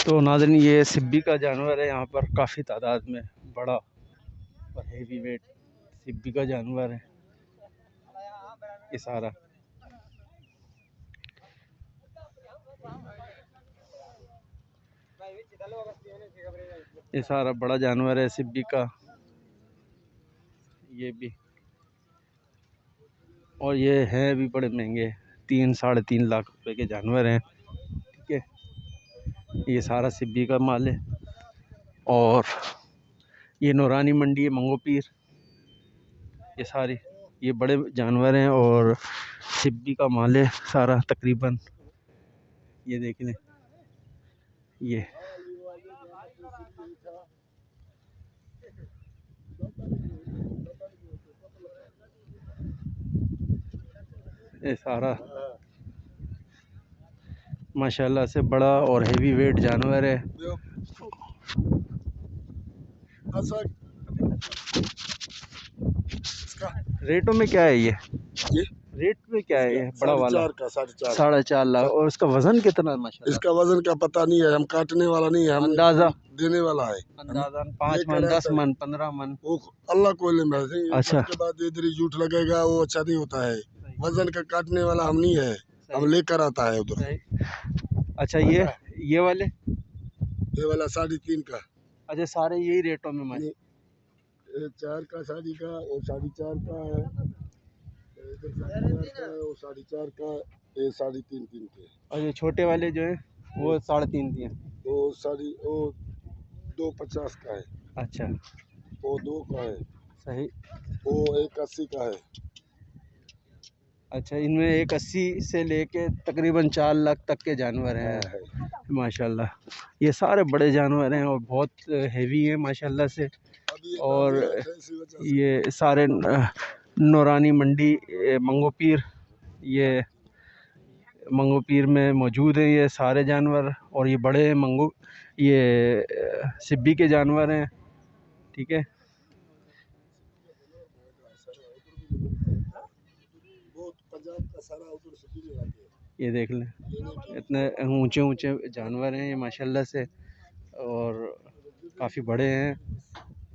तो नाज़रीन ये सिब्बी का जानवर है, यहाँ पर काफ़ी तादाद में बड़ा और हेवी वेट सिब्बी का जानवर है ये सारा। ये सारा बड़ा जानवर है सिब्बी का, ये भी, और ये है भी बड़े महंगे, 3-3.5 लाख रुपए के जानवर हैं। ठीक है, ये सारा सिब्बी का माल है। और ये नूरानी मंडी है, मंगो पीर, ये सारी ये बड़े जानवर हैं और सिब्बी का माल है सारा तकरीबन। ये देख लें, ये सारा माशाल्लाह से बड़ा और हेवी वेट जानवर है। रेटों में क्या है ये रेट में क्या है ये बड़ा वाला? 4.5 लाख। और इसका वजन कितना है? माशाल्लाह इसका वजन का पता नहीं है, हम काटने वाला नहीं है, हम अंदाजा देने वाला है। अंदाजा 5 मन, 10 मन, 15 मन, वो अल्लाह को इल्म है। अच्छा, उसके बाद इधर झूठ लगेगा, वो अच्छा नहीं होता है। वजन का काटने वाला हम नहीं है, हम लेकर आता है उधर। अच्छा, ये वाले, ये वाला 3.5 का। अच्छा, सारे यही रेटों में? मैं 4 का, 4.5 का, और 4.5 का है, इधर 4.5 का है, और 4.5 का, ये 3.5 के। और ये छोटे वाले जो है वो 3.5 के, वो 2.50 का है। अच्छा, वो 2 का है। सही। वो 1.80 का है। अच्छा, इनमें 1.80 से लेके तकरीबन 4 लाख तक के जानवर हैं माशाल्लाह। ये सारे बड़े जानवर हैं और बहुत हेवी हैं माशाल्लाह से। और ये सारे नूरानी मंडी मंगो पीर, ये मंगो पीर में मौजूद है ये सारे जानवर। और ये बड़े ये सिब्बी के जानवर हैं। ठीक है, ये देख लें, इतने ऊंचे ऊंचे जानवर हैं ये माशाल्लाह से, और काफ़ी बड़े हैं।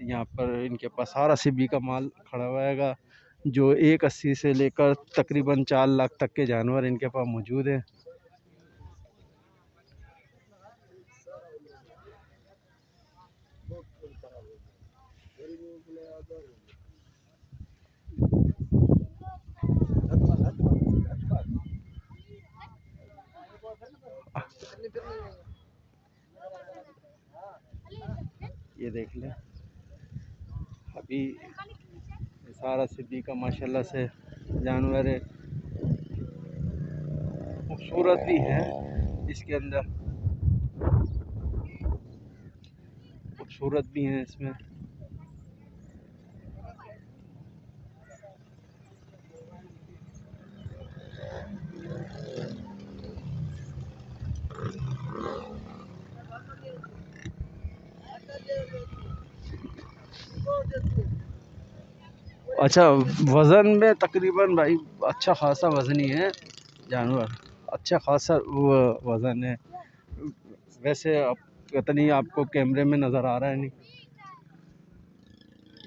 यहाँ पर इनके पास सारा सिब्बी का माल खड़ा हुआ है, जो 1.80 से लेकर तकरीबन 4 लाख तक के जानवर इनके पास मौजूद हैं। ये देख लें, अभी सारा सिब्बी का माशाल्लाह से जानवर है, खूबसूरत भी है, इसके अंदर खूबसूरत भी हैं इसमें। अच्छा, वज़न में तकरीबन भाई अच्छा खासा वज़नी है जानवर, अच्छा खासा वज़न है। वैसे अब पता नहीं आपको कैमरे में नज़र आ रहा है नहीं,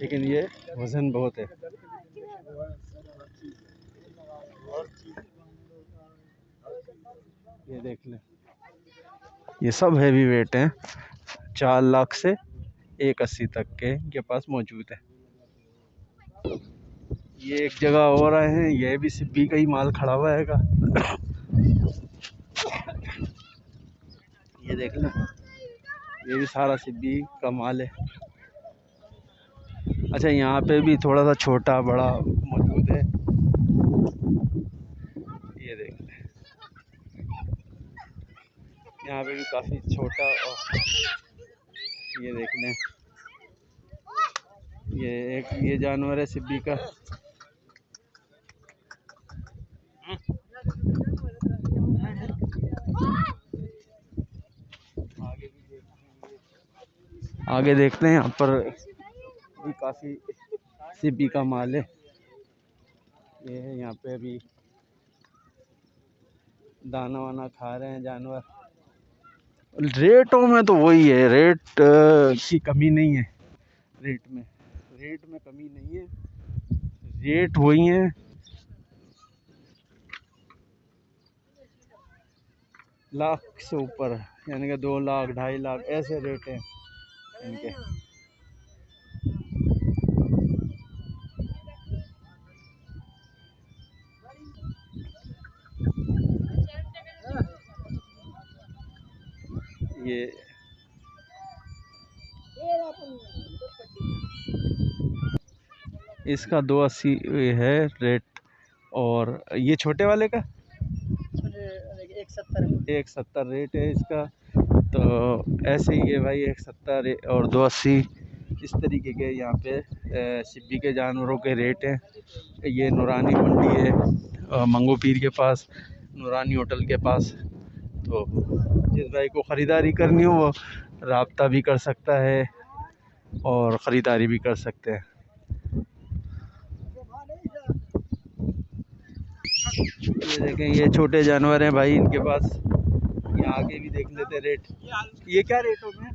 लेकिन ये वज़न बहुत है। ये देख लें, ये सब हैवी वेट हैं, 4 लाख से 1.80 तक के इनके पास मौजूद है। ये एक जगह और आए हैं, ये भी सिब्बी का ही माल खड़ा हुआ है। ये देख लें, ये भी सारा सिब्बी का माल है। अच्छा, यहाँ पे भी थोड़ा सा छोटा बड़ा मौजूद है। ये देख लें, यहाँ पे भी काफ़ी छोटा। और ये देख लें, ये जानवर है सिब्बी का। आगे देखते हैं, यहाँ पर भी काफ़ी सिब्बी का माल है। ये है, यहाँ पे अभी दाना वाना खा रहे हैं जानवर। रेटों में तो वही है, रेट की कमी नहीं है। रेट में कमी नहीं है, रेट वही है। लाख से ऊपर, यानी कि 2 लाख 2.5 लाख ऐसे रेट हैं इनके। ये इसका 280 है रेट। और ये छोटे वाले का 170 रेट है इसका। तो ऐसे ही है भाई, 170 और 280 इस तरीके के यहाँ पे सिब्बी के जानवरों के रेट हैं। ये नूरानी मंडी है मंगो पीर के पास, नूरानी होटल के पास। तो जिस भाई को ख़रीदारी करनी हो वो रब्ता भी कर सकता है और ख़रीदारी भी कर सकते हैं। ये देखें, ये छोटे जानवर हैं भाई इनके पास। यहाँ आके भी देख लेते रेट। ये क्या रेटों में?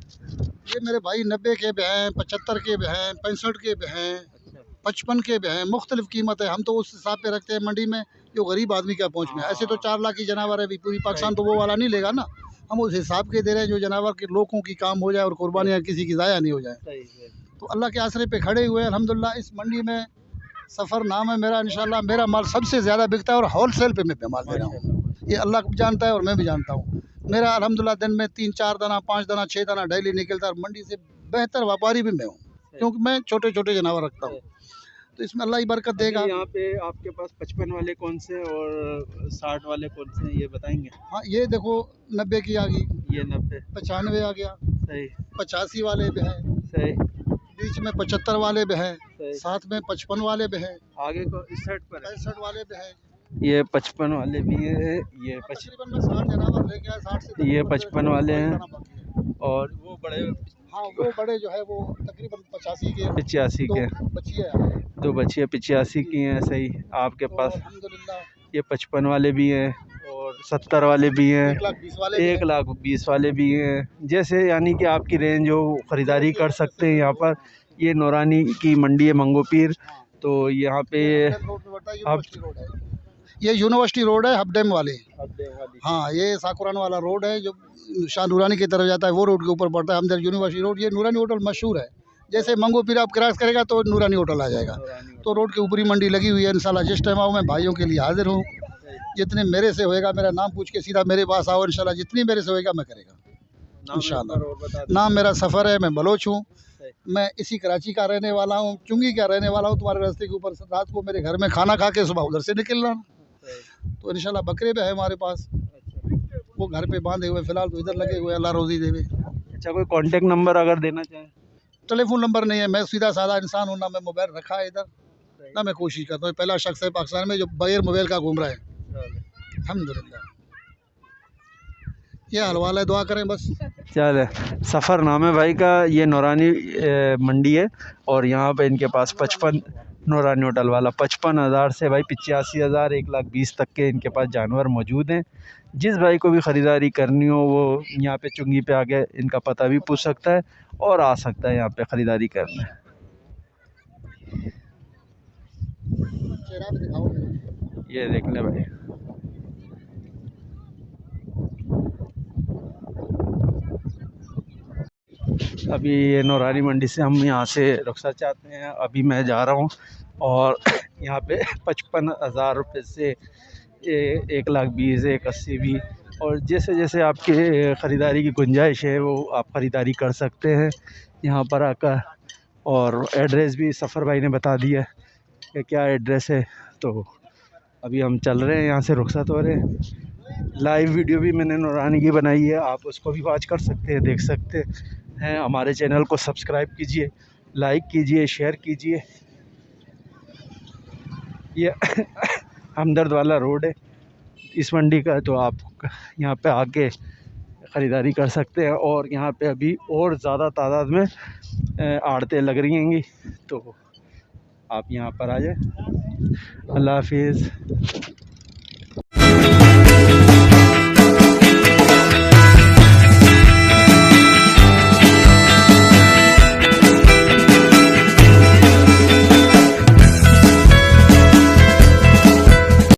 ये मेरे भाई 90 के भी हैं, 75 के भी हैं, 65 के भी हैं, 55 के भी हैं। मुख्तलिफ कीमत है। हम तो उस हिसाब पे रखते हैं मंडी में जो गरीब आदमी का पहुँच में। ऐसे तो 4 लाख की जानवर है, पूरी पाकिस्तान तो वो वाला नहीं लेगा ना। हम उस हिसाब के दे रहे हैं जो जानवर के लोगों की काम हो जाए और कुर्बानियाँ किसी की ज़ाया नहीं हो जाए। तो अल्लाह के आसरे पे खड़े हुए हैं अल्हम्दुलिल्लाह। इस मंडी में सफ़र नाम है मेरा, इंशाल्लाह मेरा माल सबसे ज़्यादा बिकता है और होल सेल पे मैं माल दे रहा हूँ। ये अल्लाह जानता है और मैं भी जानता हूँ। मेरा अल्हम्दुलिल्लाह दिन में 3-4 दाना, 5 दाना, 6 दाना डेली निकलता है। और मंडी से बेहतर व्यापारी भी मैं हूँ क्योंकि मैं छोटे छोटे जानवर रखता हूँ। तो इसमें अल्लाह ही बरकत देगा। यहाँ पे आपके पास 55 वाले कौन से और 60 वाले कौन से हैं ये बताएंगे? हाँ, ये देखो 90 की आ गई, ये 90, 95 आ गया, सही, 85 वाले भी हैं, सही, बीच में 75 वाले भी हैं, साथ में 55 वाले भी हैं, आगे को इस साइड पर 65 वाले भी हैं। ये 55 वाले भी हैं। ये तकरीबन मैं 60 जानवर लेके आया, 60 से ये 55 वाले हैं। और वो बड़े, हाँ वो बड़े जो है वो तकरीबन 85 के, 85 के, दो बच्चियाँ 85 की हैं। सही, आपके पास अल्हम्दुलिल्लाह ये 55 वाले भी हैं और 70 वाले भी हैं, 1,20,000 वाले भी हैं। जैसे यानी कि आपकी रेंज हो, ख़रीदारी कर सकते हैं यहाँ पर। ये नूरानी की मंडी है मंगो पीर। तो यहाँ पे आप, ये यूनिवर्सिटी रोड है हबडेम वाले। हाँ, ये साकुरान वाला रोड है जो शाह नूरानी की तरफ जाता है, वो रोड के ऊपर पड़ता है हमदर्द यूनिवर्सिटी रोड। ये नूरानी होटल मशहूर है। जैसे मंगो पीर आप क्रॉस करेगा तो नूरानी होटल आ जाएगा। तो रोड के ऊपरी मंडी लगी हुई है। इंशाल्लाह जिस टाइम आओ मैं भाइयों के लिए हाजिर हूँ। जितने मेरे से होएगा, मेरा नाम पूछ के सीधा मेरे पास आओ। इंशाल्लाह जितनी मेरे से होएगा मैं करेगा इंशाल्लाह। नाम मेरा सफ़र है, मैं बलोच हूँ। मैं इसी कराची का रहने वाला हूँ, चुंगी का रहने वाला हूँ। तुम्हारे रास्ते के ऊपर रात को मेरे घर में खाना खा के सुबह उधर से निकल रहा। तो इंशाल्लाह बकरे भी है हमारे पास, वो घर पे बांधे हुए फ़िलहाल तो इधर लगे हुए, अल्लाह रोज़ी देवे। अच्छा, कोई कांटेक्ट नंबर अगर देना चाहें? टेलीफोन नंबर नहीं है, मैं सीधा साधा इंसान हूँ। ना मैं मोबाइल रखा है इधर, ना मैं कोशिश करता हूँ। पहला शख्स है पाकिस्तान में जो बगैर मोबाइल का घूम रहा है अल्हम्दुलिल्लाह। ये हलवाल है, दुआ करें बस। चल, सफ़र नाम है भाई का। ये नूरानी मंडी है और यहाँ पे इनके पास 55, नूरानी होटल वाला 55,000 से भाई 85,000, 1,20,000 तक के इनके पास जानवर मौजूद हैं। जिस भाई को भी ख़रीदारी करनी हो वो यहाँ पे चुंगी पे आके इनका पता भी पूछ सकता है और आ सकता है यहाँ पे ख़रीदारी करने। ये देख ले भाई, अभी ये नूरानी मंडी से हम यहाँ से रुखसत चाहते हैं। अभी मैं जा रहा हूँ और यहाँ पे 55,000 रुपये से 1,20,000, 1,80,000 भी, और जैसे जैसे आपके ख़रीदारी की गुंजाइश है वो आप ख़रीदारी कर सकते हैं यहाँ पर आकर। और एड्रेस भी सफ़र भाई ने बता दिया कि क्या एड्रेस है। तो अभी हम चल रहे हैं, यहाँ से रुखसत हो रहे हैं। लाइव वीडियो भी मैंने नूरानी की बनाई है, आप उसको भी वॉच कर सकते हैं, देख सकते हैं। हमारे चैनल को सब्सक्राइब कीजिए, लाइक कीजिए, शेयर कीजिए। ये हमदर्द वाला रोड है इस मंडी का, तो आप यहाँ पे आके ख़रीदारी कर सकते हैं। और यहाँ पे अभी और ज़्यादा तादाद में आड़तें लग रही हैं, तो आप यहाँ पर आ जाए। अल्लाह हाफिज़।